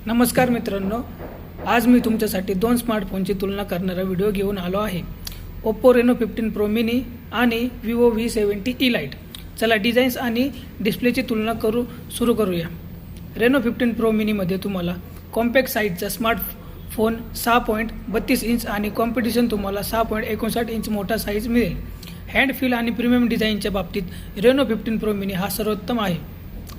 नमस्कार मित्रांनो, आज मी तुमच्यासाठी दोन स्मार्टफोनची तुलना करणारा व्हिडिओ घेऊन आलो आहे. ओप्पो रेनो 15 प्रो मिनी आणि विवो V70 ई लाईट. चला डिझाईन्स आणि डिस्प्लेची तुलना सुरू करूया. रेनो 15 प्रो मिनीमध्ये तुम्हाला कॉम्पॅक्ट साईजचा स्मार्टफोन 6.32 इंच आणि कॉम्पिटिशन तुम्हाला 6.59 इंच मोठा साईज मिळेल. हँड फील आणि प्रीमियम डिझाईनच्या बाबतीत रेनो 15 प्रो मिनी हा सर्वोत्तम आहे.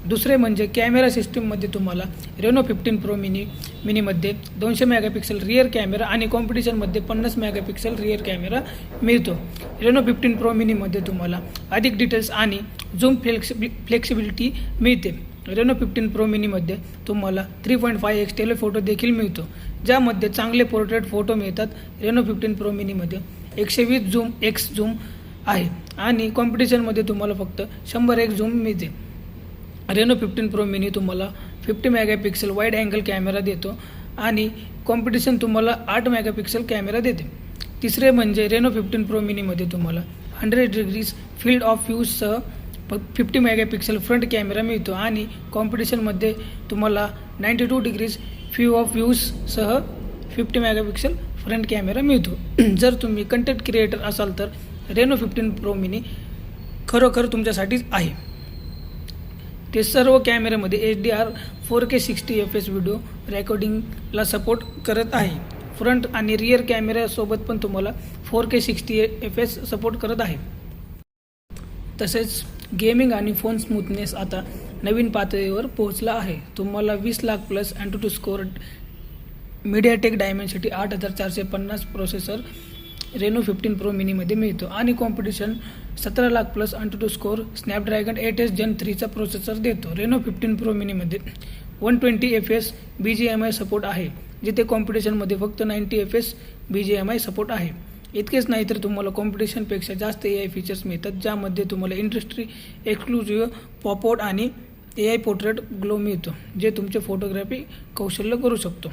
दुसरे म्हणजे कॅमेरा सिस्टीममध्ये तुम्हाला रेनो 15 प्रो मिनीमध्ये 200 मेगापिक्सल रियर कॅमेरा आणि कॉम्पिटिशनमध्ये 50 मेगापिक्सल रियर कॅमेरा मिळतो. रेनो 15 प्रो मिनीमध्ये तुम्हाला अधिक डिटेल्स आणि झूम फ्लेक्सिबिलिटी मिळते. रेनो 15 प्रो मिनीमध्ये तुम्हाला 3.5x टेलिफोटो देखील मिळतो, ज्यामध्ये चांगले पोर्ट्रेट फोटो मिळतात. रेनो 15 प्रो मिनीमध्ये 120x झूम आहे आणि कॉम्पिटिशनमध्ये तुम्हाला फक्त 100x झूम मिळते. रेनो 15 प्रो मिनी तुम्हाला 50 मेगापिक्सल वाईड अँगल कॅमेरा देतो आणि कॉम्पिटिशन तुम्हाला 8 मेगापिक्सल कॅमेरा देते. तिसरे म्हणजे रेनो 15 प्रो मिनीमध्ये तुम्हाला 100 डिग्रीज फील्ड ऑफ व्ह्यूजसह 50 मेगापिक्सल फ्रंट कॅमेरा मिळतो आणि कॉम्पिटिशनमध्ये तुम्हाला 92 डिग्रीज फील्ड ऑफ व्ह्यूजसह 50 मेगापिक्सल फ्रंट कॅमेरा मिळतो. जर तुम्ही कंटेंट क्रिएटर असाल तर रेनो 15 प्रो मिनी खरोखर तुमच्यासाठीच आहे. ते सर्व कॅमेऱ्यामध्ये HDR 4K 60 fps व्हिडिओ रेकॉर्डिंगला सपोर्ट करत आहे. फ्रंट आणि रियर कॅमेऱ्यासोबत पण तुम्हाला 4K 60 fps सपोर्ट करत आहे. तसेच गेमिंग आणि फोन स्मूथनेस आता नवीन पातळीवर पोहोचला आहे. तुम्हाला 20 lakh plus AnTuTu score MediaTek Dimensity 8450 processor Reno 15 pro मिनीमध्ये मिळतो आणि competition 17 lakh plus AnTuTu score Snapdragon 8s Gen 3चा प्रोसेसर देतो. रेनो 15 प्रो मिनीमध्ये 120 fps BGMI सपोर्ट आहे, जिथे कॉम्पिटिशनमध्ये फक्त 90 fps BGMI सपोर्ट आहे. इतकेच नाही तर तुम्हाला कॉम्पिटिशनपेक्षा जास्त AI फीचर्स मिळतात, ज्यामध्ये तुम्हाला इंडस्ट्री एक्सक्लुझिव्ह पॉपआउट आणि AI पोर्ट्रेट ग्लो मिळतो, जे तुमचे फोटोग्राफी कौशल्य करू शकतो.